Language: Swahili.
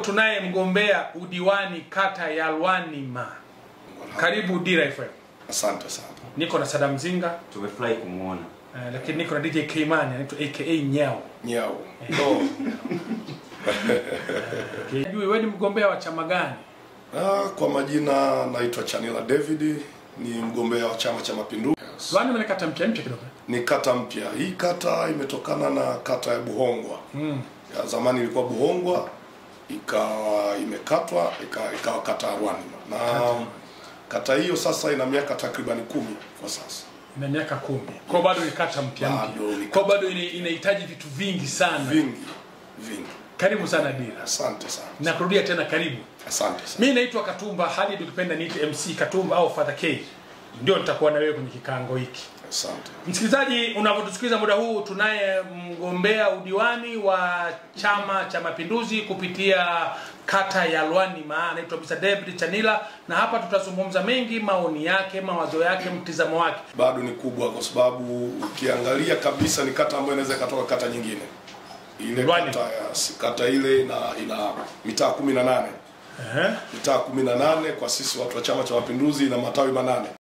tunaye mgombea udiwani kata ya Lwanima. Karibu Dira FM. Asante sana. Niko na Sadam Zinga. Tumefurahi kumuona. Lakini niko na DJ Keimani, anaitwa aka Nyao. Nyao. Wewe ni mgombea wa chama gani? Kwa majina naitwa Chanila David, ni mgombea wa Chama cha Mapinduzi. Lwanima ni kata mpya kidogo. Ni kata mpya. Hii kata imetokana na kata ya Buhongwa. Ya zamani ilikuwa Buhongwa, ikawa imekatwa, ikawa kata ya Lwanima. Na kata hiyo sasa ina miaka takriban 10 kwa sasa. Ina miaka 10. Kwa bado ni kata mpya. Kwa bado inahitaji vitu vingi sana. Vingi. Karibu sana Dira. Asante sana. Nakurudia tena karibu. Asante sana. Mimi naitwa Katumba, hadi ukipenda niite MC Katumba au Father K. Ndio nitakuwa na wewe kwenye kikango hiki. Asante. Msikilizaji, unapotusikiliza muda huu, tunaye mgombea udiwani wa Chama cha Mapinduzi kupitia kata ya Lwanima, anaitwa Mr. David Chanila, na hapa tutazungumza mengi, maoni yake, mawazo yake, mtizamo wake. Bado ni kubwa kwa sababu ukiangalia kabisa ni kata ambayo inaweza katoka kata nyingine. Ile kata ile ina mitaa 18. Mitaa 18 kwa sisi watu wa Chama cha Mapinduzi ina matawi 8.